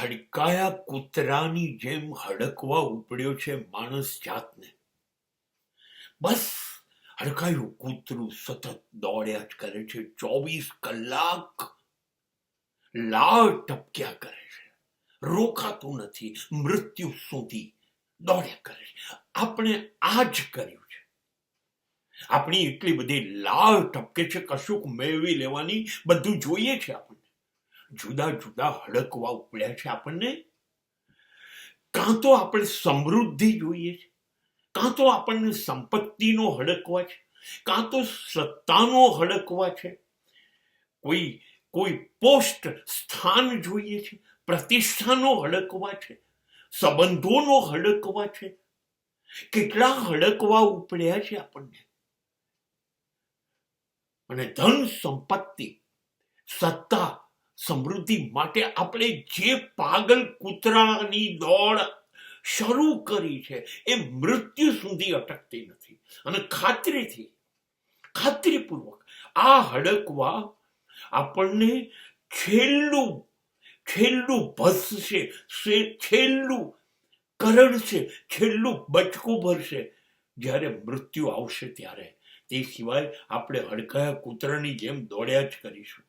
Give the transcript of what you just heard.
હડકાયા કૂતરાની જેમ હડકવા ઉપડ્યો છે માણસ જાતને. બસ હડકાયું કૂતરું સતત દોડ્યા જ કરે છે. 24 કલાક લાળ ટપક્યા કરે છે, રોકાતું નથી, મૃત્યુ સુધી દોડ્યા કરે છે. આપણે આ જ કર્યું છે. આપણી એટલી બધી લાળ ટપકે છે, કશુંક મેળવી લેવાની બધું જોઈએ છે. આપણને જુદા જુદા હડકવા ઉપડ્યા છે. આપણને કાં તો આપણે સમૃદ્ધિ જોઈએ છે, કાં તો આપણને સંપત્તિનો હડકવા છે, કાં તો સત્તાનો હડકવા છે, કોઈ પોસ્ટ સ્થાન જોઈએ છે, પ્રતિષ્ઠાનો હડકવા છે, સંબંધોનો હડકવા છે. કેટલા હડકવા ઉપડ્યા છે આપણને. અને ધન સંપત્તિ સત્તા સમૃદ્ધિ માટે આપણે જે પાગલ કૂતરાની દોડ શરૂ કરી છે એ મૃત્યુ સુધી અટકતી નથી. અને ખાતરીપૂર્વક આ હડકવા આપણને છેલ્લું ભસશે, છેલ્લું કરડશે, છેલ્લું બચકું ભરશે જ્યારે મૃત્યુ આવશે ત્યારે. તે સિવાય આપણે હડકાયા કૂતરાની જેમ દોડ્યા જ કરીશું.